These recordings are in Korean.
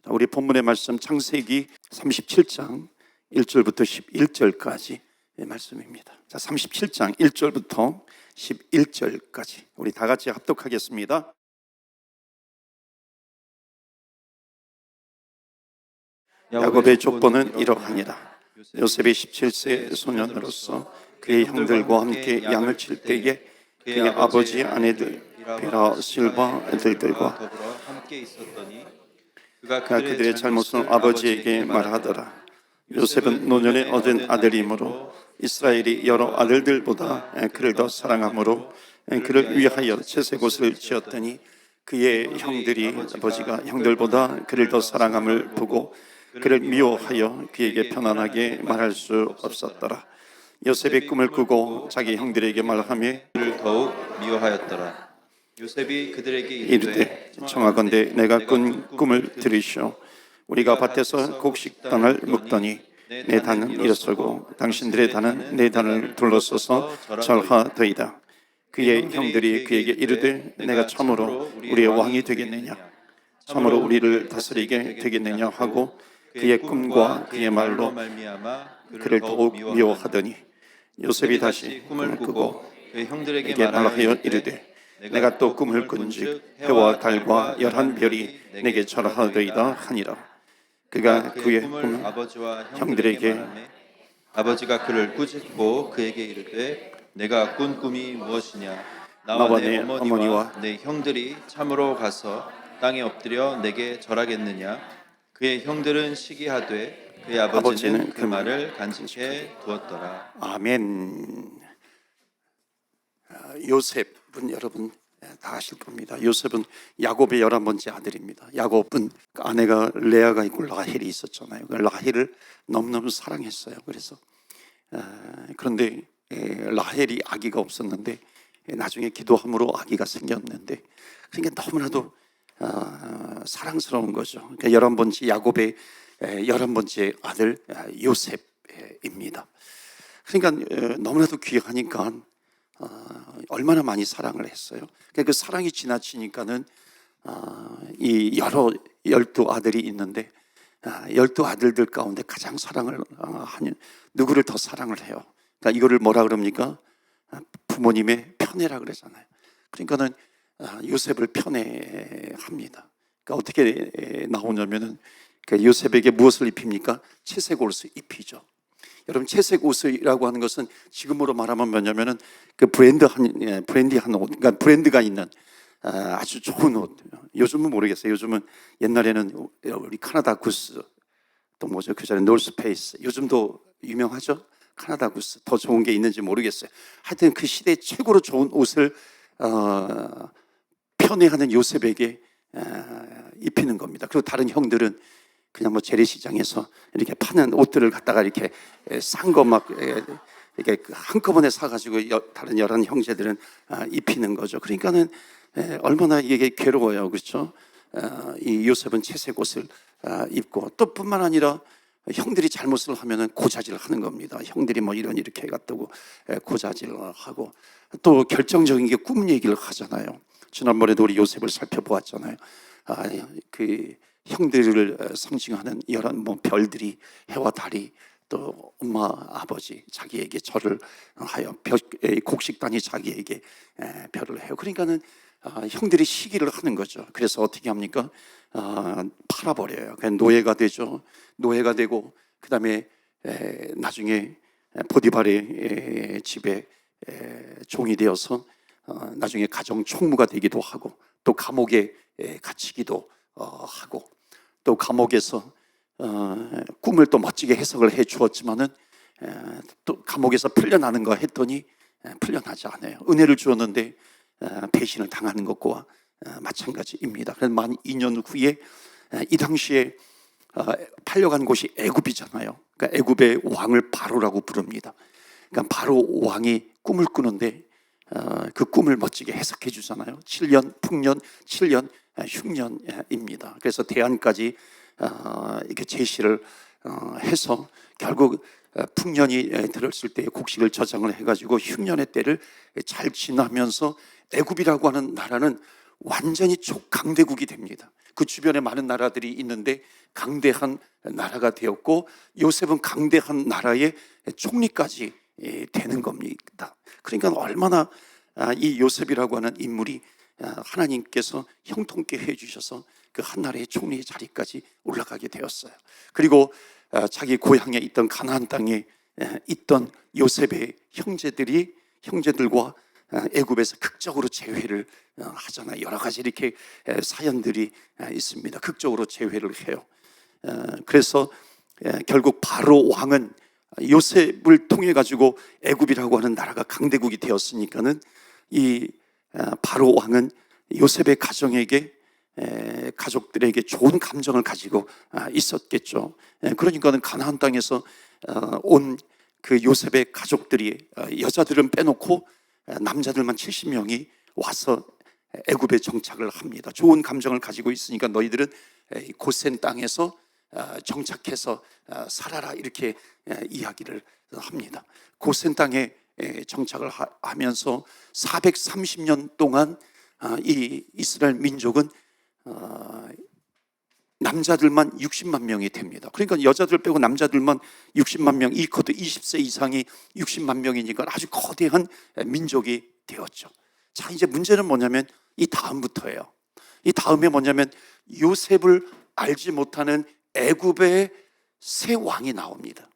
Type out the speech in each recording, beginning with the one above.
우리 본문의 말씀 창세기 37장 1절부터 11절까지 말씀입니다. 자, 37장 1절부터 11절까지 우리 다 같이 합독하겠습니다. 야곱의 족보는 이러하니라. 요셉이 17세 소년으로서 그의 형들과 함께 양을 칠 때에 그의 아버지 아내들 비라 실바 애들과 더불어 함께 있었더니 그가 그들의 잘못을 아버지에게 말하더라. 요셉은 노년에 얻은 아들이므로 이스라엘이 여러 아들들보다 그를 더 사랑하므로 그를 위하여 채색옷을 지었더니 그의 형들이 아버지가 형들보다 그를 더 사랑함을 보고 그를 미워하여 그에게 편안하게 말할 수 없었더라. 요셉이 꿈을 꾸고 자기 형들에게 말하며 그를 더욱 미워하였더라. 요셉이 그들에게 이르되 청하건대 내가 꾼 꿈을 들으시오. 우리가 밭에서 곡식단을 묶더니 내 단은 일어서고 당신들의 단은 내 단을 둘러서서 절하더이다. 그의 형들이 그에게 이르되 내가 참으로 우리의 왕이 되겠느냐, 참으로 우리를 다스리게 되겠느냐 하고 그의 꿈과 그의 말로 그를 더욱 미워하더니 요셉이 다시 꿈을 꾸고 그의 형들에게 말하여 이르되 내가 또 꿈을 꾼즉 해와 달과 11별이 내게 절하더이다 하니라. 그가 그의 꿈을 아버지와 형들에게 말하매 아버지가 그를 꾸짖고 그에게 이르되 내가 꾼 꿈이 무엇이냐, 나와 내 어머니와 내 형들이 참으로 가서 땅에 엎드려 내게 절하겠느냐. 그의 형들은 시기하되 그의 아버지는 그 말을 간직해 두었더라. 아멘. 요셉은 여러분 다 아실 겁니다. 요셉은 야곱의 11번째 아들입니다. 야곱은 아내가 레아가 있고 라헬이 있었잖아요. 라헬을 너무너무 사랑했어요. 그래서 그런데 라헬이 아기가 없었는데 나중에 기도함으로 아기가 생겼는데, 그러니까 너무나도 사랑스러운 거죠. 그러니까 11번째 야곱의 11번째 아들 요셉입니다. 그러니까 너무나도 귀하니까 얼마나 많이 사랑을 했어요. 그 사랑이 지나치니까는 이 여러 12아들이 있는데 12아들들 가운데 가장 사랑을 하는 누구를 더 사랑을 해요. 그러니까 이거를 뭐라 그럽니까? 부모님의 편애라 그러잖아요. 그러니까는 요셉을 편애합니다. 그러니까 어떻게 나오냐면은 요셉에게 무엇을 입힙니까? 채색 옷을 입히죠. 여러분, 채색 옷이라고 하는 것은 지금으로 말하면 뭐냐면은 그 브랜디한 옷, 그러니까 브랜드가 있는 아주 좋은 옷. 요즘은 모르겠어요. 요즘은 옛날에는 우리 카나다 구스, 또 뭐죠? 그 전에 노스페이스, 요즘도 유명하죠? 카나다 구스. 더 좋은 게 있는지 모르겠어요. 하여튼 그 시대 최고로 좋은 옷을 편애하는 요셉에게 입히는 겁니다. 그리고 다른 형들은 그냥 뭐 재래시장에서 이렇게 파는 옷들을 갖다가 이렇게 싼 거 막 이렇게 한꺼번에 사가지고 다른 11 형제들은 입히는 거죠. 그러니까는 얼마나 이게 괴로워요, 그렇죠? 이 요셉은 채색 옷을 입고, 또 뿐만 아니라 형들이 잘못을 하면은 고자질을 하는 겁니다. 형들이 뭐 이렇게 해갔다고 고자질을 하고, 또 결정적인 게 꿈 얘기를 하잖아요. 지난번에도 우리 요셉을 살펴보았잖아요. 그 형들을 상징하는 여러 별들이, 해와 달이, 또 엄마 아버지 자기에게 절을 하여 곡식단이 자기에게 별을 해요. 그러니까는 형들이 시기를 하는 거죠. 그래서 어떻게 합니까? 팔아버려요. 그냥 노예가 되죠. 노예가 되고, 그 다음에 나중에 보디발의 집에 종이 되어서 나중에 가정 총무가 되기도 하고, 또 감옥에 갇히기도 하고, 또 감옥에서 꿈을 또 멋지게 해석을 해 주었지만은 또 감옥에서 풀려나는가 했더니 풀려나지 않아요. 은혜를 주었는데 배신을 당하는 것과 마찬가지입니다. 그래서 만 2년 후에 이 당시에 팔려간 곳이 애굽이잖아요. 그러니까 애굽의 왕을 바로라고 부릅니다. 그러니까 바로 왕이 꿈을 꾸는데 그 꿈을 멋지게 해석해 주잖아요. 7년 풍년, 7년 흉년입니다. 그래서 대안까지 이렇게 제시를 해서 결국 풍년이 들었을 때 곡식을 저장을 해가지고 흉년의 때를 잘 지나면서 애굽이라고 하는 나라는 완전히 초강대국이 됩니다. 그 주변에 많은 나라들이 있는데 강대한 나라가 되었고, 요셉은 강대한 나라의 총리까지 되는 겁니다. 그러니까 얼마나 이 요셉이라고 하는 인물이 하나님께서 형통케 해주셔서 그 한 나라의 총리의 자리까지 올라가게 되었어요. 그리고 자기 고향에 있던 가나안 땅에 있던 요셉의 형제들과 애굽에서 극적으로 재회를 하잖아요. 여러 가지 이렇게 사연들이 있습니다. 극적으로 재회를 해요. 그래서 결국 바로 왕은 요셉을 통해 가지고 애굽이라고 하는 나라가 강대국이 되었으니까는 이 바로 왕은 요셉의 가족들에게 좋은 감정을 가지고 있었겠죠. 그러니까는 가나안 땅에서 온 그 요셉의 가족들이, 여자들은 빼놓고 남자들만 70명이 와서 애굽에 정착을 합니다. 좋은 감정을 가지고 있으니까 너희들은 고센 땅에서 정착해서 살아라, 이렇게 이야기를 합니다. 고센 땅에 정착을 하면서 430년 동안 이 이스라엘 민족은 남자들만 60만 명이 됩니다. 그러니까 여자들 빼고 남자들만 60만 명, 이 코드 20세 이상이 60만 명이니까 아주 거대한 민족이 되었죠. 자, 이제 문제는 뭐냐면 이 다음부터예요. 이 다음에 뭐냐면 요셉을 알지 못하는 애굽의 새 왕이 나옵니다.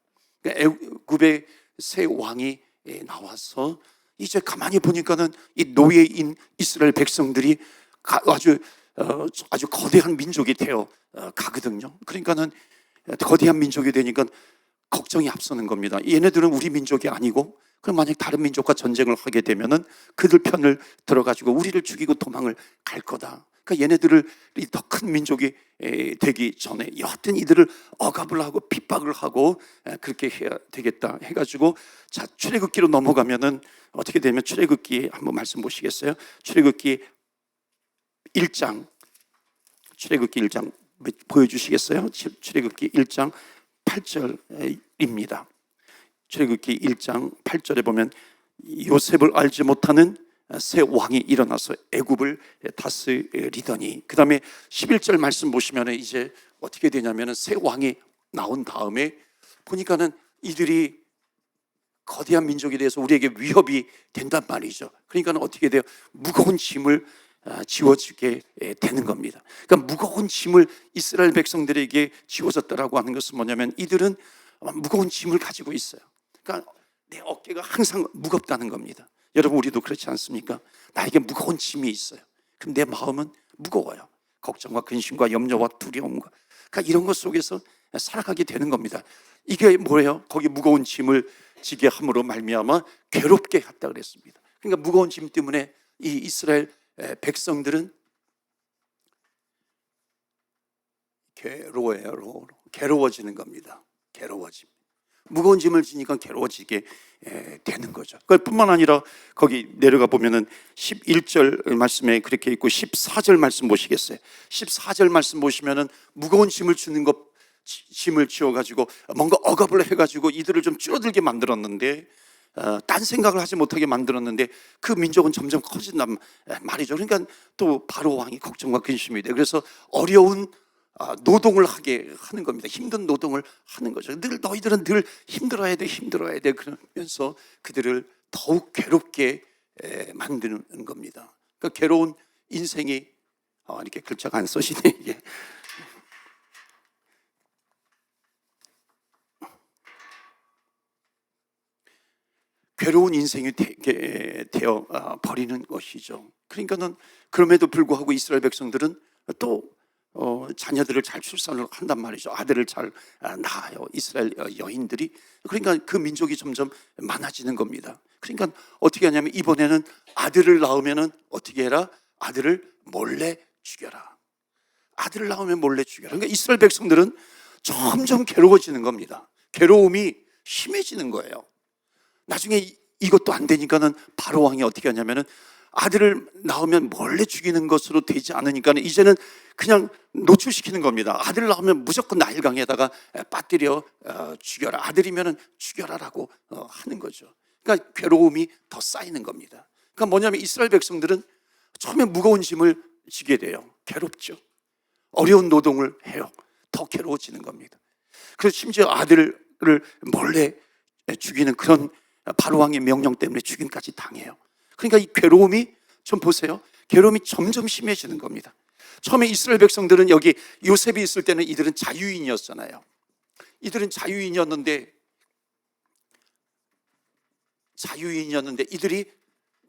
애굽의 새 왕이 나와서 이제 가만히 보니까는 이 노예인 이스라엘 백성들이 아주 거대한 민족이 되어 가거든요. 그러니까는 거대한 민족이 되니까 걱정이 앞서는 겁니다. 얘네들은 우리 민족이 아니고, 그럼 만약 다른 민족과 전쟁을 하게 되면은 그들 편을 들어가지고 우리를 죽이고 도망을 갈 거다. 그러니까 얘네들이 더 큰 민족이 되기 전에 여하튼 이들을 억압을 하고 핍박을 하고 그렇게 해야 되겠다 해가지고, 자, 출애굽기로 넘어가면은 어떻게 되면, 출애굽기 한번 말씀 보시겠어요? 출애굽기 1장 보여주시겠어요? 출애굽기 1장 8절입니다. 출애굽기 1장 8절에 보면 요셉을 알지 못하는 새 왕이 일어나서 애굽을 다스리더니, 그 다음에 11절 말씀 보시면 이제 어떻게 되냐면 새 왕이 나온 다음에 보니까는 이들이 거대한 민족에 대해서 우리에게 위협이 된단 말이죠. 그러니까 어떻게 돼요? 무거운 짐을 지워지게 되는 겁니다. 그러니까 무거운 짐을 이스라엘 백성들에게 지워졌다라고 하는 것은 뭐냐면 이들은 무거운 짐을 가지고 있어요. 그러니까 내 어깨가 항상 무겁다는 겁니다. 여러분, 우리도 그렇지 않습니까? 나에게 무거운 짐이 있어요. 그럼 내 마음은 무거워요. 걱정과 근심과 염려와 두려움과, 그러니까 이런 것 속에서 살아가게 되는 겁니다. 이게 뭐예요? 거기 무거운 짐을 지게 함으로 말미암아 괴롭게 했다 그랬습니다. 그러니까 무거운 짐 때문에 이 이스라엘 백성들은 괴로워지는 겁니다. 괴로워짐. 무거운 짐을 지니까 괴로워지게 되는 거죠. 그뿐만 아니라 거기 내려가 보면은 11절 말씀에 그렇게 있고 14절 말씀 보시겠어요? 14절 말씀 보시면은 무거운 짐을 주는 것, 짐을 지어가지고 뭔가 억압을 해가지고 이들을 좀 줄어들게 만들었는데, 딴 생각을 하지 못하게 만들었는데 그 민족은 점점 커진단 말이죠. 그러니까 또 바로 왕이 걱정과 근심이 돼. 그래서 어려운 노동을 하게 하는 겁니다. 힘든 노동을 하는 거죠. 너희들은 늘 힘들어야 돼 그러면서 그들을 더욱 괴롭게 만드는 겁니다. 그러니까 괴로운 인생이, 이렇게 글자가 안 써지네 이게. 괴로운 인생이 되어 버리는 것이죠. 그러니까는 그럼에도 불구하고 이스라엘 백성들은 또 자녀들을 잘 출산을 한단 말이죠. 아들을 잘 낳아요, 이스라엘 여인들이. 그러니까 그 민족이 점점 많아지는 겁니다. 그러니까 어떻게 하냐면 이번에는 아들을 낳으면은 어떻게 해라? 아들을 몰래 죽여라. 아들을 낳으면 몰래 죽여라. 그러니까 이스라엘 백성들은 점점 괴로워지는 겁니다. 괴로움이 심해지는 거예요. 나중에 이것도 안 되니까는 바로 왕이 어떻게 하냐면은 아들을 낳으면 몰래 죽이는 것으로 되지 않으니까는 이제는 그냥 노출시키는 겁니다. 아들 낳으면 무조건 나일강에다가 빠뜨려 죽여라. 아들이면은 죽여라라고 하는 거죠. 그러니까 괴로움이 더 쌓이는 겁니다. 그러니까 뭐냐면 이스라엘 백성들은 처음에 무거운 짐을 괴로워지게 돼요. 괴롭죠. 어려운 노동을 해요. 더 괴로워지는 겁니다. 그래서 심지어 아들을 몰래 죽이는 그런 바로왕의 명령 때문에 죽임까지 당해요. 그러니까 이 괴로움이 좀 보세요. 괴로움이 점점 심해지는 겁니다. 처음에 이스라엘 백성들은 여기 요셉이 있을 때는 이들은 자유인이었잖아요. 이들은 자유인이었는데 이들이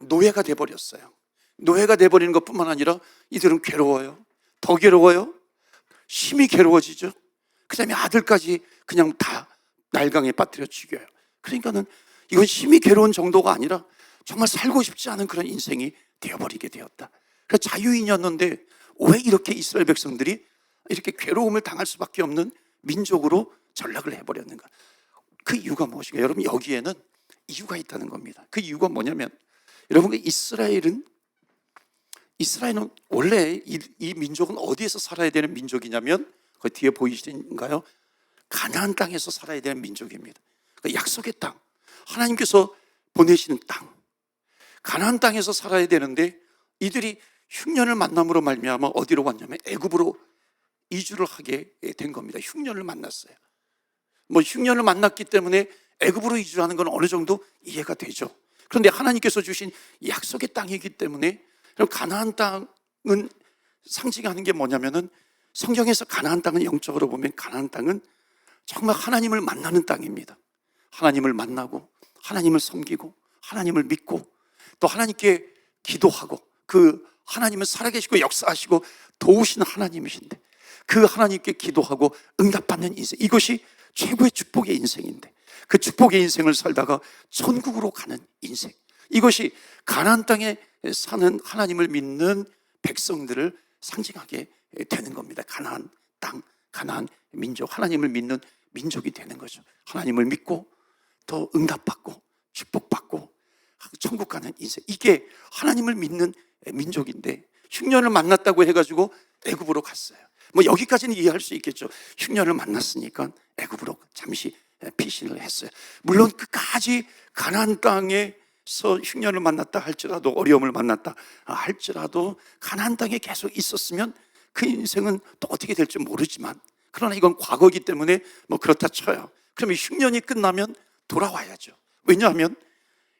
노예가 돼버렸어요. 노예가 돼버리는 것뿐만 아니라 이들은 괴로워요. 더 괴로워요. 심히 괴로워지죠. 그 다음에 아들까지 그냥 다 날강에 빠뜨려 죽여요. 그러니까는 이건 심히 괴로운 정도가 아니라 정말 살고 싶지 않은 그런 인생이 되어버리게 되었다. 그래서 자유인이었는데 왜 이렇게 이스라엘 백성들이 이렇게 괴로움을 당할 수밖에 없는 민족으로 전락을 해버렸는가? 그 이유가 무엇인가? 여러분, 여기에는 이유가 있다는 겁니다. 그 이유가 뭐냐면, 여러분, 이스라엘은 원래 이 민족은 어디에서 살아야 되는 민족이냐면, 그 뒤에 보이시는가요? 가나안 땅에서 살아야 되는 민족입니다. 그러니까 약속의 땅, 하나님께서 보내시는 땅, 가나안 땅에서 살아야 되는데 이들이 흉년을 만남으로 말미암아 어디로 왔냐면 애굽으로 이주를 하게 된 겁니다. 흉년을 만났어요. 흉년을 만났기 때문에 애굽으로 이주하는 건 어느 정도 이해가 되죠. 그런데 하나님께서 주신 약속의 땅이기 때문에, 그럼 가나안 땅은 상징하는 게 뭐냐면은, 성경에서 가나안 땅은 영적으로 보면 가나안 땅은 정말 하나님을 만나는 땅입니다. 하나님을 만나고 하나님을 섬기고 하나님을 믿고 또 하나님께 기도하고, 그 하나님은 살아계시고 역사하시고 도우시는 하나님이신데 그 하나님께 기도하고 응답받는 인생, 이것이 최고의 축복의 인생인데, 그 축복의 인생을 살다가 천국으로 가는 인생, 이것이 가나안 땅에 사는 하나님을 믿는 백성들을 상징하게 되는 겁니다. 가나안 땅, 가나안 민족, 하나님을 믿는 민족이 되는 거죠. 하나님을 믿고 더 응답받고 축복받고 천국 가는 인생, 이게 하나님을 믿는 민족인데, 흉년을 만났다고 해가지고 애굽으로 갔어요. 여기까지는 이해할 수 있겠죠. 흉년을 만났으니까 애굽으로 잠시 피신을 했어요. 물론 끝까지 가나안 땅에서 흉년을 만났다 할지라도, 어려움을 만났다 할지라도 가나안 땅에 계속 있었으면 그 인생은 또 어떻게 될지 모르지만, 그러나 이건 과거이기 때문에 그렇다 쳐요. 그러면 흉년이 끝나면 돌아와야죠. 왜냐하면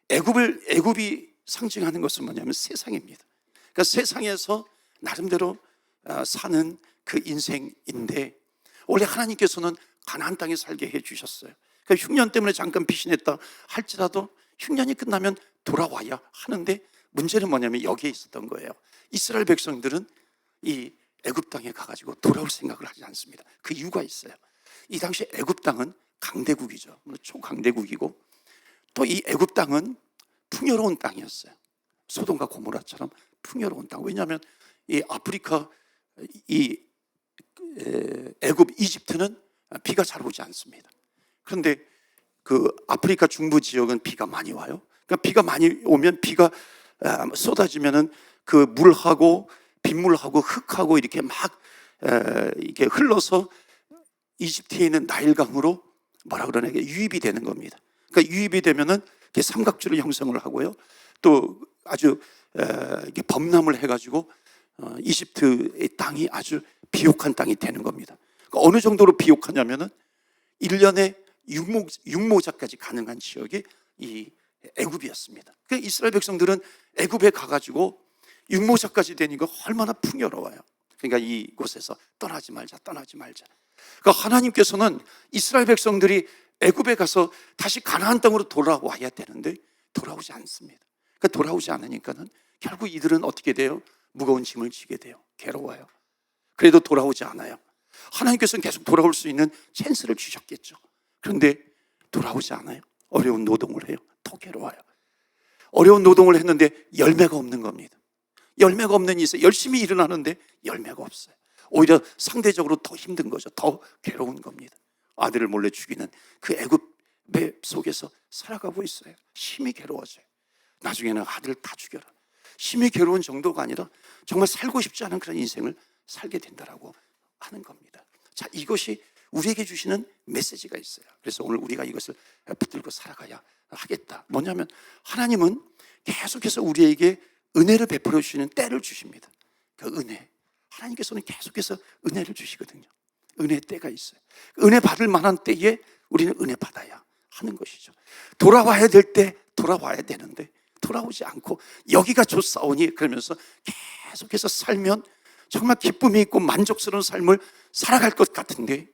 애굽이 상징하는 것은 뭐냐면 세상입니다. 그러니까 세상에서 나름대로 사는 그 인생인데, 원래 하나님께서는 가나안 땅에 살게 해주셨어요. 그러니까 흉년 때문에 잠깐 피신했다 할지라도 흉년이 끝나면 돌아와야 하는데, 문제는 뭐냐면 여기에 있었던 거예요. 이스라엘 백성들은 이 애굽 땅에 가가지고 돌아올 생각을 하지 않습니다. 그 이유가 있어요. 이 당시 애굽 땅은 강대국이죠. 초강대국이고, 또 이 애굽 땅은 풍요로운 땅이었어요. 소돔과 고모라처럼 풍요로운 땅. 왜냐하면 이 아프리카, 이 애굽, 이집트는 비가 잘 오지 않습니다. 그런데 그 아프리카 중부 지역은 비가 많이 와요. 그러니까 비가 많이 오면, 비가 쏟아지면은 그 물하고 빗물하고 흙하고 이렇게 막 이렇게 흘러서 이집트에 있는 나일강으로 유입이 되는 겁니다. 그러니까 유입이 되면은 삼각주를 형성을 하고요. 또 아주 이게 범람을 해가지고 이집트의 땅이 아주 비옥한 땅이 되는 겁니다. 그러니까 어느 정도로 비옥하냐면은 1년에 육모자까지 가능한 지역이 이 애굽이었습니다. 그러니까 이스라엘 백성들은 애굽에 가가지고 육모자까지 되니까 얼마나 풍요로워요. 그러니까 이곳에서 떠나지 말자. 그러니까 하나님께서는 이스라엘 백성들이 애굽에 가서 다시 가나안 땅으로 돌아와야 되는데 돌아오지 않습니다. 그러니까 돌아오지 않으니까는 결국 이들은 어떻게 돼요? 무거운 짐을 지게 돼요. 괴로워요. 그래도 돌아오지 않아요. 하나님께서는 계속 돌아올 수 있는 찬스를 주셨겠죠. 그런데 돌아오지 않아요. 어려운 노동을 해요. 더 괴로워요. 어려운 노동을 했는데 열매가 없는 겁니다. 열매가 없는 인생, 열심히 일어나는데 열매가 없어요. 오히려 상대적으로 더 힘든 거죠. 더 괴로운 겁니다. 아들을 몰래 죽이는 그 애굽 속에서 살아가고 있어요. 심히 괴로워져요. 나중에는 아들을 다 죽여라. 심히 괴로운 정도가 아니라 정말 살고 싶지 않은 그런 인생을 살게 된다라고 하는 겁니다. 자, 이것이 우리에게 주시는 메시지가 있어요. 그래서 오늘 우리가 이것을 붙들고 살아가야 하겠다. 뭐냐면 하나님은 계속해서 우리에게 은혜를 베풀어 주시는 때를 주십니다. 그 은혜, 하나님께서는 계속해서 은혜를 주시거든요. 은혜의 때가 있어요. 은혜 받을 만한 때에 우리는 은혜 받아야 하는 것이죠. 돌아와야 될 때 돌아와야 되는데 돌아오지 않고 여기가 좋사오니 그러면서 계속해서 살면 정말 기쁨이 있고 만족스러운 삶을 살아갈 것 같은데,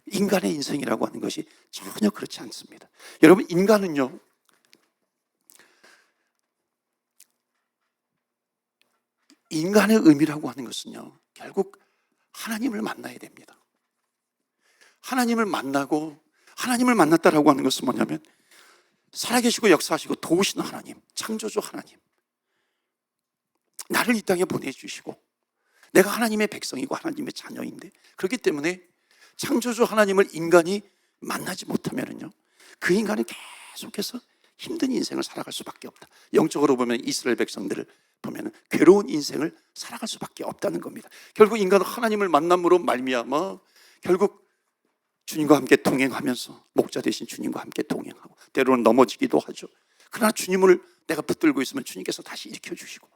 인간의 인생이라고 하는 것이 전혀 그렇지 않습니다. 여러분, 인간은요, 인간의 의미라고 하는 것은요, 결국 하나님을 만나야 됩니다. 하나님을 만나고, 하나님을 만났다라고 하는 것은 뭐냐면 살아계시고 역사하시고 도우시는 하나님, 창조주 하나님, 나를 이 땅에 보내주시고 내가 하나님의 백성이고 하나님의 자녀인데, 그렇기 때문에 창조주 하나님을 인간이 만나지 못하면요, 그 인간은 계속해서 힘든 인생을 살아갈 수밖에 없다. 영적으로 보면 이스라엘 백성들을 보면 괴로운 인생을 살아갈 수밖에 없다는 겁니다. 결국 인간은 하나님을 만남으로 말미암아 결국 주님과 함께 동행하면서, 목자 되신 주님과 함께 동행하고 때로는 넘어지기도 하죠. 그러나 주님을 내가 붙들고 있으면 주님께서 다시 일으켜주시고,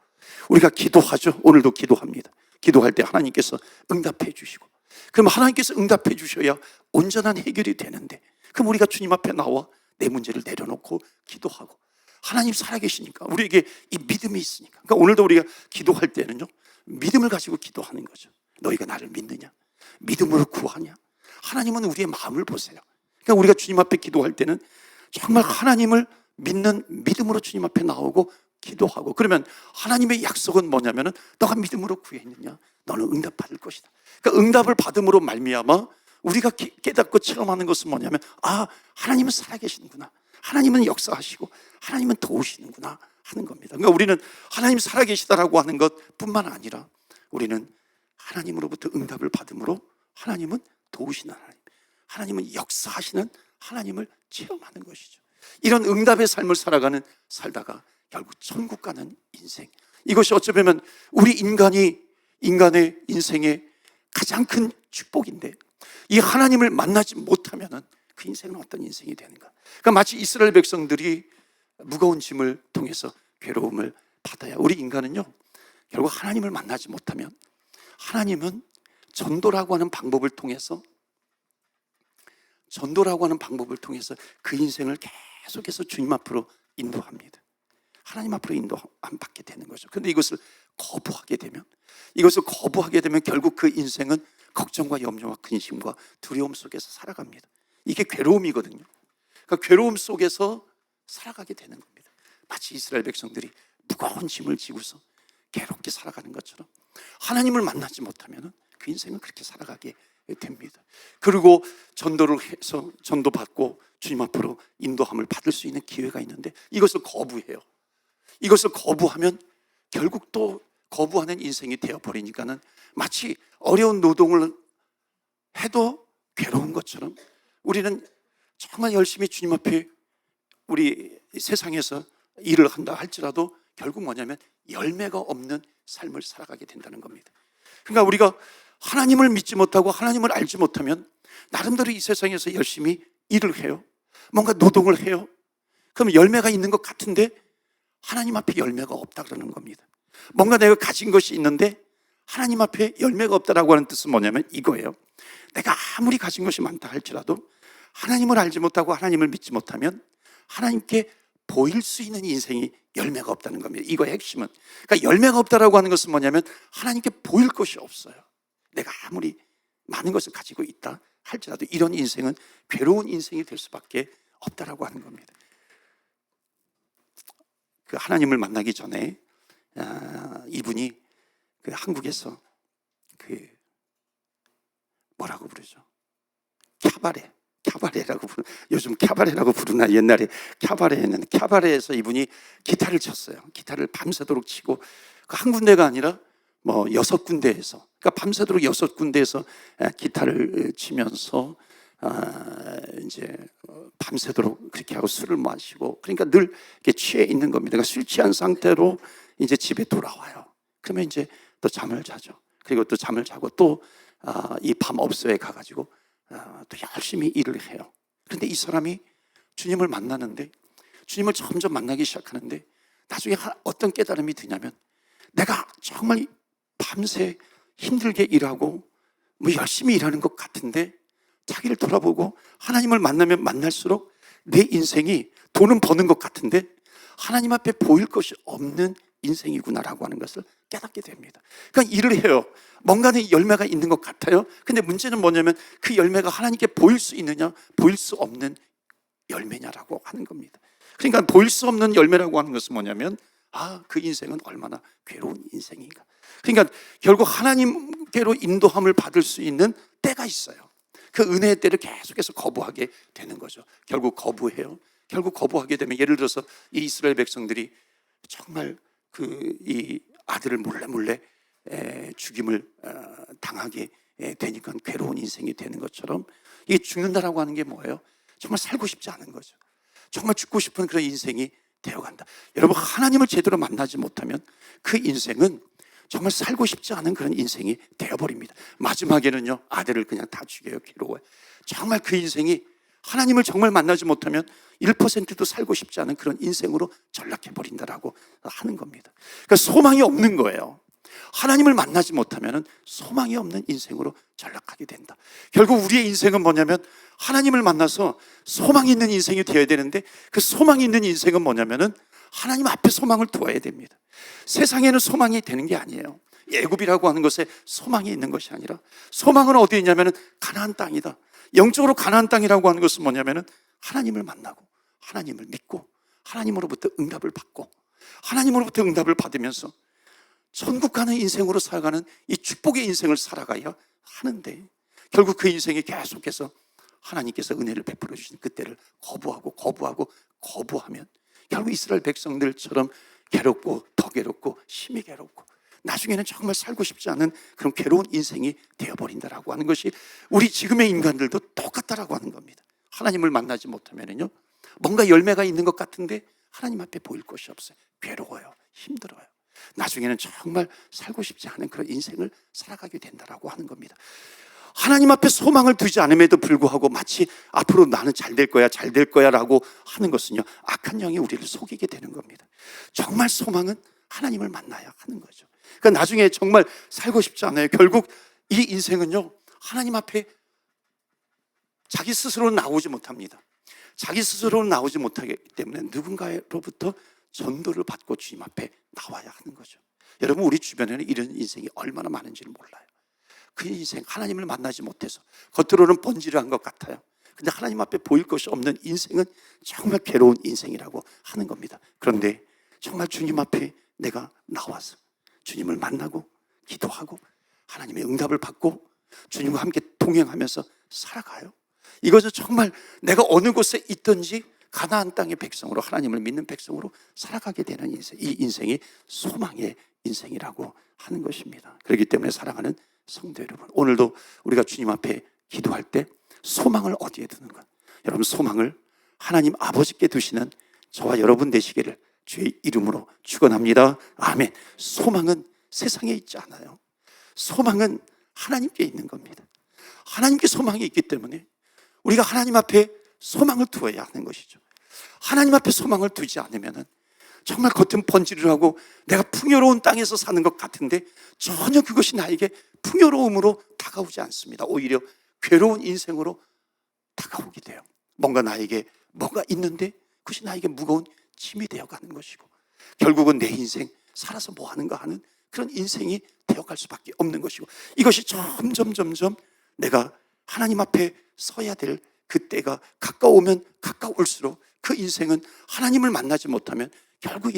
우리가 기도하죠. 오늘도 기도합니다. 기도할 때 하나님께서 응답해 주시고, 그럼 하나님께서 응답해 주셔야 온전한 해결이 되는데, 그럼 우리가 주님 앞에 나와 내 문제를 내려놓고 기도하고, 하나님 살아계시니까 우리에게 이 믿음이 있으니까, 그러니까 오늘도 우리가 기도할 때는요, 믿음을 가지고 기도하는 거죠. 너희가 나를 믿느냐? 믿음으로 구하냐? 하나님은 우리의 마음을 보세요. 그러니까 우리가 주님 앞에 기도할 때는 정말 하나님을 믿는 믿음으로 주님 앞에 나오고 기도하고, 그러면 하나님의 약속은 뭐냐면은 너가 믿음으로 구했느냐? 너는 응답받을 것이다. 그러니까 응답을 받음으로 말미암아 우리가 깨닫고 체험하는 것은 뭐냐면, 아, 하나님은 살아계시는구나, 하나님은 역사하시고 하나님은 도우시는구나 하는 겁니다. 그러니까 우리는 하나님 살아계시다라고 하는 것뿐만 아니라 우리는 하나님으로부터 응답을 받음으로 하나님은 도우시는 하나님, 하나님은 역사하시는 하나님을 체험하는 것이죠. 이런 응답의 삶을 살다가 결국 천국 가는 인생, 이것이 어쩌면 우리 인간의 인생의 가장 큰 축복인데, 이 하나님을 만나지 못하면 그 인생은 어떤 인생이 되는가? 그러니까 마치 이스라엘 백성들이 무거운 짐을 통해서 괴로움을 받아야, 우리 인간은요, 결국 하나님을 만나지 못하면, 하나님은 전도라고 하는 방법을 통해서 그 인생을 계속해서 주님 앞으로 인도합니다. 하나님 앞으로 인도 안 받게 되는 거죠. 그런데 이것을 거부하게 되면 결국 그 인생은 걱정과 염려와 근심과 두려움 속에서 살아갑니다. 이게 괴로움이거든요. 그러니까 괴로움 속에서 살아가게 되는 겁니다. 마치 이스라엘 백성들이 무거운 짐을 지고서 괴롭게 살아가는 것처럼 하나님을 만나지 못하면 그 인생은 그렇게 살아가게 됩니다. 그리고 전도를 해서 전도받고 주님 앞으로 인도함을 받을 수 있는 기회가 있는데, 이것을 거부해요. 이것을 거부하면 결국 또 거부하는 인생이 되어버리니까는 마치 어려운 노동을 해도 괴로운 것처럼 우리는 정말 열심히 주님 앞에 우리 세상에서 일을 한다 할지라도 결국 뭐냐면 열매가 없는 삶을 살아가게 된다는 겁니다. 그러니까 우리가 하나님을 믿지 못하고 하나님을 알지 못하면 나름대로 이 세상에서 열심히 일을 해요. 뭔가 노동을 해요. 그럼 열매가 있는 것 같은데 하나님 앞에 열매가 없다 그러는 겁니다. 뭔가 내가 가진 것이 있는데 하나님 앞에 열매가 없다라고 하는 뜻은 뭐냐면 이거예요. 내가 아무리 가진 것이 많다 할지라도 하나님을 알지 못하고 하나님을 믿지 못하면 하나님께 보일 수 있는 인생이 열매가 없다는 겁니다. 이거의 핵심은, 그러니까 열매가 없다라고 하는 것은 뭐냐면 하나님께 보일 것이 없어요. 내가 아무리 많은 것을 가지고 있다 할지라도 이런 인생은 괴로운 인생이 될 수밖에 없다라고 하는 겁니다. 그 하나님을 만나기 전에 이분이 그 한국에서 그 뭐라고 부르죠? 캬바레라고 요즘 캬바레라고 부르나, 옛날에 캬바레는 캬바레에서 이분이 기타를 쳤어요. 기타를 밤새도록 치고 한 군데가 아니라 뭐 6군데에서, 그러니까 밤새도록 6군데에서 기타를 치면서 이제 밤새도록 그렇게 하고 술을 마시고, 그러니까 늘 이렇게 취해 있는 겁니다. 그러니까 술 취한 상태로 이제 집에 돌아와요. 그러면 이제 또 잠을 자죠. 그리고 또 잠을 자고 또 이 밤업소에 가가지고 또 열심히 일을 해요. 그런데 이 사람이 주님을 만나는데, 주님을 점점 만나기 시작하는데 나중에 어떤 깨달음이 드냐면, 내가 정말 밤새 힘들게 일하고 뭐 열심히 일하는 것 같은데 자기를 돌아보고 하나님을 만나면 만날수록 내 인생이 돈은 버는 것 같은데 하나님 앞에 보일 것이 없는 인생이구나라고 하는 것을 깨닫게 됩니다. 그러니까 일을 해요. 뭔가는 열매가 있는 것 같아요. 근데 문제는 뭐냐면 그 열매가 하나님께 보일 수 있느냐, 보일 수 없는 열매냐라고 하는 겁니다. 그러니까 보일 수 없는 열매라고 하는 것은 뭐냐면 그 인생은 얼마나 괴로운 인생인가. 그러니까 결국 하나님께로 인도함을 받을 수 있는 때가 있어요. 그 은혜의 때를 계속해서 거부하게 되는 거죠. 결국 거부해요. 결국 거부하게 되면 예를 들어서 이 이스라엘 백성들이 정말 이 아들을 몰래 죽임을 당하게 되니까 괴로운 인생이 되는 것처럼 이게 죽는다라고 하는 게 뭐예요? 정말 살고 싶지 않은 거죠. 정말 죽고 싶은 그런 인생이 되어간다. 여러분, 하나님을 제대로 만나지 못하면 그 인생은 정말 살고 싶지 않은 그런 인생이 되어버립니다. 마지막에는요, 아들을 그냥 다 죽여요. 괴로워요. 정말 그 인생이 하나님을 정말 만나지 못하면 1%도 살고 싶지 않은 그런 인생으로 전락해버린다라고 하는 겁니다. 그러니까 소망이 없는 거예요. 하나님을 만나지 못하면 소망이 없는 인생으로 전락하게 된다. 결국 우리의 인생은 뭐냐면 하나님을 만나서 소망이 있는 인생이 되어야 되는데 그 소망이 있는 인생은 뭐냐면은 하나님 앞에 소망을 두어야 됩니다. 세상에는 소망이 되는 게 아니에요. 애굽이라고 하는 것에 소망이 있는 것이 아니라 소망은 어디에 있냐면은 가나안 땅이다. 영적으로 가나안 땅이라고 하는 것은 뭐냐면은 하나님을 만나고 하나님을 믿고 하나님으로부터 응답을 받고 하나님으로부터 응답을 받으면서 천국 가는 인생으로 살아가는 이 축복의 인생을 살아가야 하는데 결국 그 인생이 계속해서 하나님께서 은혜를 베풀어 주신 그때를 거부하면 결국 이스라엘 백성들처럼 괴롭고 더 괴롭고 심히 괴롭고 나중에는 정말 살고 싶지 않은 그런 괴로운 인생이 되어버린다라고 하는 것이 우리 지금의 인간들도 똑같다라고 하는 겁니다. 하나님을 만나지 못하면요 뭔가 열매가 있는 것 같은데 하나님 앞에 보일 것이 없어요. 괴로워요. 힘들어요. 나중에는 정말 살고 싶지 않은 그런 인생을 살아가게 된다라고 하는 겁니다. 하나님 앞에 소망을 두지 않음에도 불구하고 마치 앞으로 나는 잘 될 거야 라고 하는 것은요 악한 영이 우리를 속이게 되는 겁니다. 정말 소망은 하나님을 만나야 하는 거죠. 그러니까 나중에 정말 살고 싶지 않아요. 결국 이 인생은요 하나님 앞에 자기 스스로는 나오지 못합니다. 자기 스스로는 나오지 못하기 때문에 누군가로부터 전도를 받고 주님 앞에 나와야 하는 거죠. 여러분, 우리 주변에는 이런 인생이 얼마나 많은지를 몰라요. 그 인생, 하나님을 만나지 못해서 겉으로는 번지르한 것 같아요. 근데 하나님 앞에 보일 것이 없는 인생은 정말 괴로운 인생이라고 하는 겁니다. 그런데 정말 주님 앞에 내가 나와서 주님을 만나고 기도하고 하나님의 응답을 받고 주님과 함께 동행하면서 살아가요. 이것은 정말 내가 어느 곳에 있든지 가나안 땅의 백성으로 하나님을 믿는 백성으로 살아가게 되는 인생, 이 인생이 소망의 인생이라고 하는 것입니다. 그렇기 때문에 사랑하는 성도 여러분, 오늘도 우리가 주님 앞에 기도할 때 소망을 어디에 두는가? 여러분, 소망을 하나님 아버지께 두시는 저와 여러분 되시기를 주의 이름으로 축원합니다. 아멘. 소망은 세상에 있지 않아요. 소망은 하나님께 있는 겁니다. 하나님께 소망이 있기 때문에 우리가 하나님 앞에 소망을 두어야 하는 것이죠. 하나님 앞에 소망을 두지 않으면 정말 겉은 번지를 하고 내가 풍요로운 땅에서 사는 것 같은데 전혀 그것이 나에게 풍요로움으로 다가오지 않습니다. 오히려 괴로운 인생으로 다가오게 돼요. 뭔가 나에게 뭐가 있는데 그것이 나에게 무거운 짐이 되어가는 것이고 결국은 내 인생 살아서 뭐 하는가 하는 그런 인생이 되어갈 수밖에 없는 것이고 이것이 점점 내가 하나님 앞에 서야 될 그때가 가까우면 가까울수록 그 인생은 하나님을 만나지 못하면 결국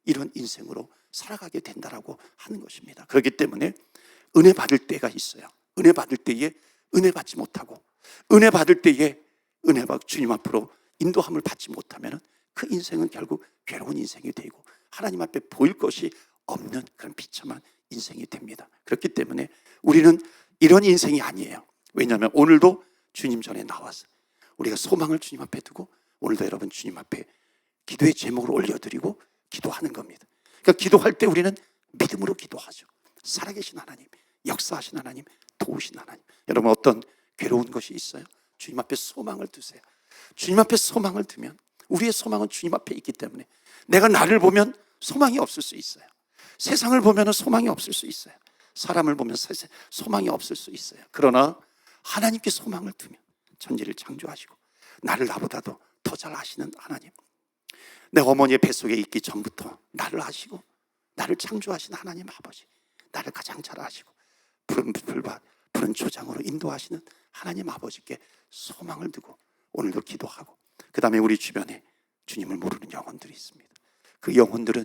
이런 인생으로 살아가게 된다라고 하는 것입니다. 그렇기 때문에 은혜 받을 때가 있어요. 은혜 받을 때에 은혜 받지 못하고 은혜 받을 때에 은혜 받 주님 앞으로 인도함을 받지 못하면 그 인생은 결국 괴로운 인생이 되고 하나님 앞에 보일 것이 없는 그런 비참한 인생이 됩니다. 그렇기 때문에 우리는 이런 인생이 아니에요. 왜냐하면 오늘도 주님 전에 나와서 우리가 소망을 주님 앞에 두고 오늘도 여러분 주님 앞에 기도의 제목을 올려드리고 기도하는 겁니다. 그러니까 기도할 때 우리는 믿음으로 기도하죠. 살아계신 하나님, 역사하신 하나님, 도우신 하나님. 여러분, 어떤 괴로운 것이 있어요? 주님 앞에 소망을 두세요. 주님 앞에 소망을 두면 우리의 소망은 주님 앞에 있기 때문에 내가 나를 보면 소망이 없을 수 있어요. 세상을 보면 소망이 없을 수 있어요. 사람을 보면 사실 소망이 없을 수 있어요. 그러나 하나님께 소망을 두면 천지를 창조하시고 나를 나보다도 더 잘 아시는 하나님, 내 어머니의 뱃속에 있기 전부터 나를 아시고 나를 창조하신 하나님 아버지, 나를 가장 잘 아시고 푸른 풀밭 푸른 초장으로 인도하시는 하나님 아버지께 소망을 두고 오늘도 기도하고, 그 다음에 우리 주변에 주님을 모르는 영혼들이 있습니다. 그 영혼들은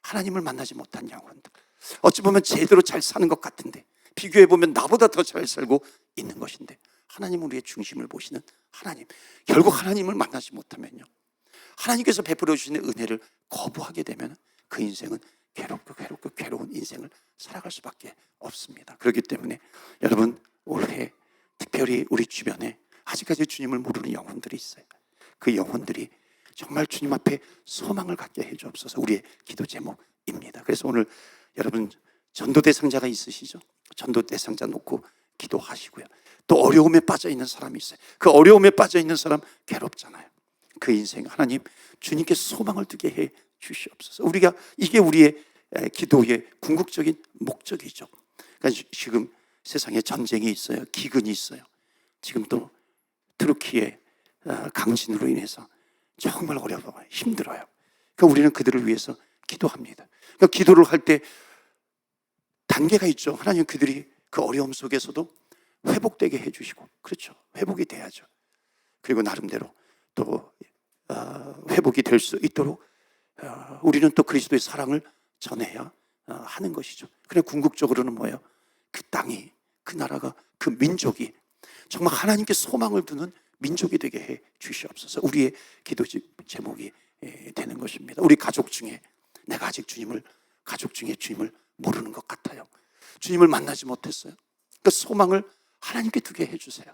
하나님을 만나지 못한 영혼들, 어찌 보면 제대로 잘 사는 것 같은데 비교해보면 나보다 더 잘 살고 있는 것인데, 하나님은 우리의 중심을 보시는 하나님, 결국 하나님을 만나지 못하면요, 하나님께서 베풀어 주시는 은혜를 거부하게 되면 그 인생은 괴롭고 괴로운 인생을 살아갈 수밖에 없습니다. 그렇기 때문에 여러분, 올해 특별히 우리 주변에 아직까지 주님을 모르는 영혼들이 있어요. 그 영혼들이 정말 주님 앞에 소망을 갖게 해주옵소서, 우리의 기도 제목입니다. 그래서 오늘 여러분, 전도 대상자가 있으시죠? 전도 대상자 놓고 기도하시고요. 또 어려움에 빠져 있는 사람이 있어요. 그 어려움에 빠져 있는 사람 괴롭잖아요. 그 인생 하나님 주님께 소망을 두게 해 주시옵소서. 우리가 이게 우리의 기도의 궁극적인 목적이죠. 그러니까 지금 세상에 전쟁이 있어요. 기근이 있어요. 지금 또 트루키의 강진으로 인해서 정말 어려워요. 힘들어요. 그러니까 우리는 그들을 위해서 기도합니다. 그러니까 기도를 할 때 단계가 있죠. 하나님 그들이 그 어려움 속에서도 회복되게 해주시고, 그렇죠, 회복이 돼야죠. 그리고 나름대로 또 회복이 될 수 있도록 우리는 또 그리스도의 사랑을 전해야 하는 것이죠. 그래 궁극적으로는 뭐예요? 그 땅이, 그 나라가, 그 민족이 정말 하나님께 소망을 두는 민족이 되게 해 주시옵소서. 우리의 기도 제목이 되는 것입니다. 우리 가족 중에 내가 아직 가족 중에 주님을 모르는 것 같아요. 주님을 만나지 못했어요. 그 소망을 하나님께 두게 해주세요.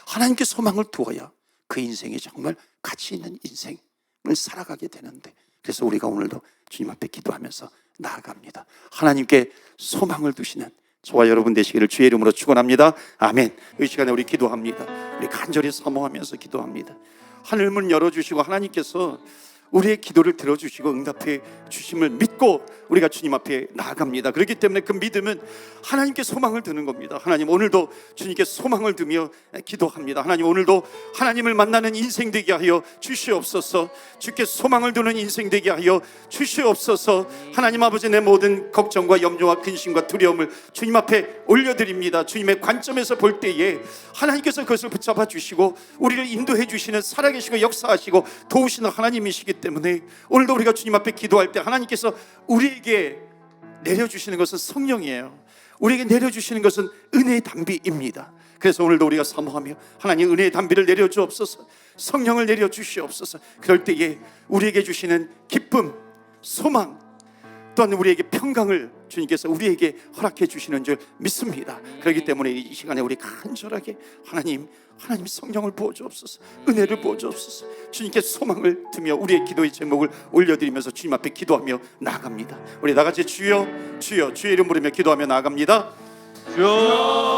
하나님께 소망을 두어야 그 인생이 정말 가치 있는 인생을 살아가게 되는데, 그래서 우리가 오늘도 주님 앞에 기도하면서 나아갑니다. 하나님께 소망을 두시는 저와 여러분 되시기를 주의 이름으로 축원합니다. 아멘. 이 시간에 우리 기도합니다. 우리 간절히 사모하면서 기도합니다. 하늘문 열어주시고 하나님께서 우리의 기도를 들어주시고 응답해 주심을 믿고 우리가 주님 앞에 나아갑니다. 그렇기 때문에 그 믿음은 하나님께 소망을 두는 겁니다. 하나님, 오늘도 주님께 소망을 두며 기도합니다. 하나님, 오늘도 하나님을 만나는 인생 되게 하여 주시옵소서. 주께 소망을 두는 인생 되게 하여 주시옵소서. 하나님 아버지, 내 모든 걱정과 염려와 근심과 두려움을 주님 앞에 올려드립니다. 주님의 관점에서 볼 때에 하나님께서 그것을 붙잡아 주시고 우리를 인도해 주시는 살아계시고 역사하시고 도우시는 하나님이시기 때문에 오늘도 우리가 주님 앞에 기도할 때 하나님께서 우리에게 내려주시는 것은 성령이에요. 우리에게 내려주시는 것은 은혜의 단비입니다. 그래서 오늘도 우리가 사모하며 하나님 은혜의 단비를 내려주옵소서, 성령을 내려주시옵소서. 그럴 때에 우리에게 주시는 기쁨, 소망, 또한 우리에게 평강을 주님께서 우리에게 허락해 주시는 줄 믿습니다. 그렇기 때문에 이 시간에 우리 간절하게 하나님 성령을 부어주옵소서, 은혜를 부어주옵소서. 주님께 소망을 두며 우리의 기도의 제목을 올려드리면서 주님 앞에 기도하며 나아갑니다. 우리 다같이 주여 주여 주의 이름 부르며 기도하며 나아갑니다. 주여